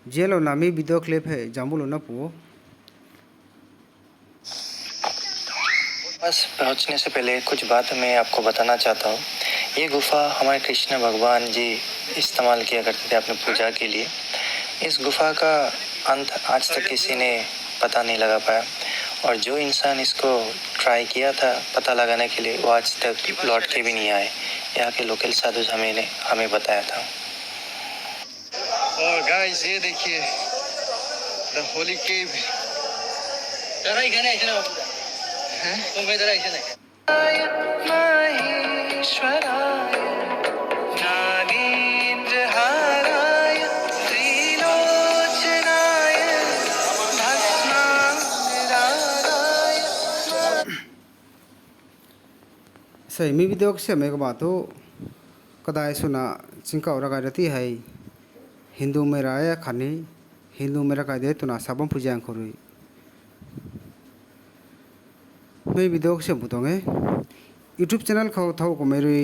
जेलो नामी video clip है जामुलो ना पो। बस पहुंचने से पहले कुछ बात मैं आपको बताना चाहता हूँ। ये गुफा हमारे कृष्ण भगवान जी इस्तेमाल किया करते थे अपने पूजा के लिए। इस गुफा का अंत आज तक किसी ने पता नहीं लगा पाया, और जो इंसान इसको ट्राई किया था पता लगाने के लिए वो आज तक लौट के भी नहीं आए। यहाँ के लोकल साधु ने हमें बताया था। और गाइस ये देखिए द होली केव। सही मी वीडियो से मेरे को बात हो कदाई सुना चिंका और का रहती है हिंदू में राय खाने हिंदू मेरा का दे तो ना सबम पूजा करूँ मैं वीडियो से बुतोंगे यूट्यूब चैनल खाओ था को मेरे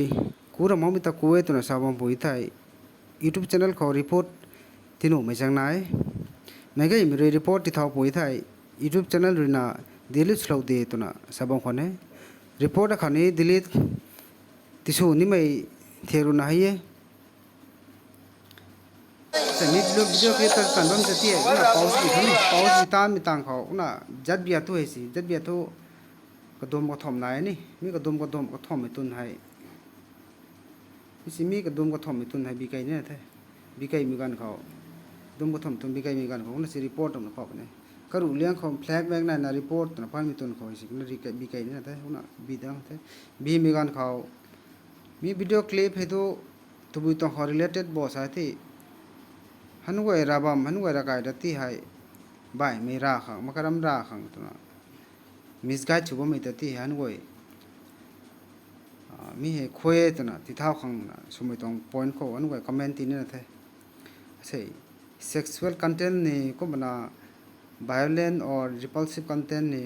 पूरा मम्मी तक कुए तो ना सबम बुई था यूट्यूब चैनल खाओ रिपोर्ट तीनों में चंगना है मैं गई मेरे रिपोर्ट था बुई था यूट्यूब चैनल रिना डिलीट स्लो दे तो ना सबम खाने रिपोर्ट खाने डिलीट तिसु नहीं मैं थेरू ना है समीप लोग वीडियो क्लिप तक तंबम जाती है ना पाउस भी था पाउस भी ताम मितांग खाओ ना जब भी आतो है सी जब भी आतो कदम को थम नाय नहीं मी कदम को थम में तुन है इसी मी कदम को थम में तुन है बिकाई नहीं थे बिकाई मी गान खाओ दम को थम तुन बिकाई मी गान खाओ ना सी रिपोर्ट हम खाओ ने करू लियांग खाओ फ्लैग बैग ना रिपोर्ट ना पाल में तुन खाओ इसी ना बिकाई नहीं थे ना बिदांग थे बी मी गान खाओ मी वीडियो क्लिप है तो भी तो रिलेटेड बॉस है थी हनुगोय राबम हनुगोय रकाय दती है बाय मे राखा मकरम राखा तो ना मिसगाय छुबो में दती है हनुगोय मी है खोए तो ना तिथाव खंग ना सुमे तो पॉइंट को हनुगोय कमेंट तीन ना थे ऐसे सेक्सुअल कंटेंट ने को बना वायलेंट और रिपल्सिव कंटेंट ने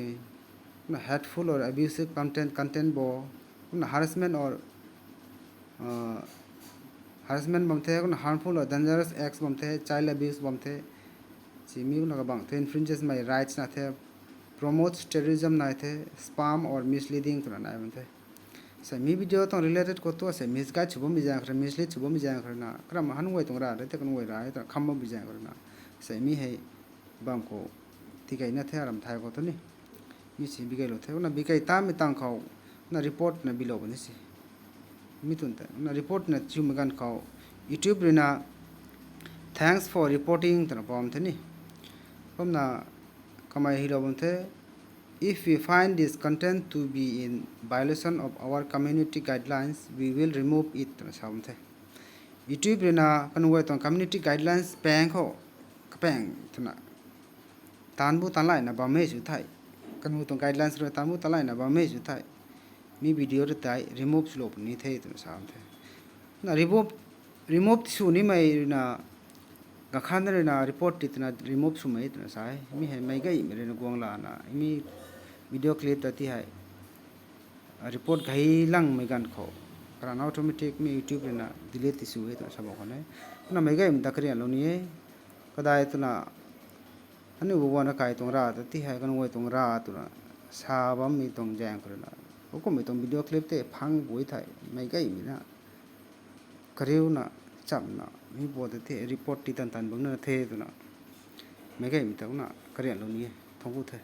ना हेटफुल और अब्यूसिव कंटेंट बो ना हरासमेंट और हरासमेंट बमते को हार्मफुल और डेंजरस एक्ट्स बमते चाइल्ड अब्यूज बमते चिमी उनका बंगते इन्फ्रिंजेस माय राइट्स ना थे प्रमोट्स टेररिज्म ना थे स्पैम और मिसलीडिंग तो ना बमते से मी वीडियो तो रिलेटेड को तो से मिसगाइड छुबो मिजां खरे मिसलीड छुबो मिजां खरे ना क्रम हनुवै तो रा रे ते कनुवै रा है तो खम्बो मिजां खरे ना से मी है बम को तिकै ना थे आराम थाय को तो नहीं मी सी बिकै लो थे ना बिकै ता मी तांग खाओ ना रिपोर्ट ना बिलो बने सी मितुनता ना रिपोर्ट ना चुमगान खाओ YouTube Rina thanks for reporting तना पॉम थे नहीं हम ना कमाई ही लोगों थे if we find this content to be in violation of our community guidelines we will remove it तना साउंड थे यूट्यूब रिना कनुवे तो community guidelines पैंग हो पैंग तना तानबु तालाई ना बामे जुताई कनु तो guidelines रे तानबु तालाई ना बामे जुताई मी वीडियो रे ताई रिमूव स्लोप नहीं थे तना साउंड थे ना रिमूव सुनी मैं ना गखान रे ना रिपोर्ट इतना रिमूव सुमे इतना साय मी है मैं गई मेरे न गोंगला ना मी वीडियो क्लिप तती है रिपोर्ट घई लंग मैं गान खो कारण ऑटोमेटिक मी यूट्यूब रे ना डिलीट इशू है तो सब कोने ना मैं गई दकरे लोनी है कदाय तो ना अने वो ना काय तो रा तती है कन वो तो रा तो ना साबम मी तो जांग करे ना को मी तो वीडियो क्लिप ते फांग बोई था मैं गई मी ना करियो ना चमना मी बोलते थे रिपोर्ट ती तन तन बंग ना थे तो ना मैं गई मी तो ना करे लोनी है थोंगु थे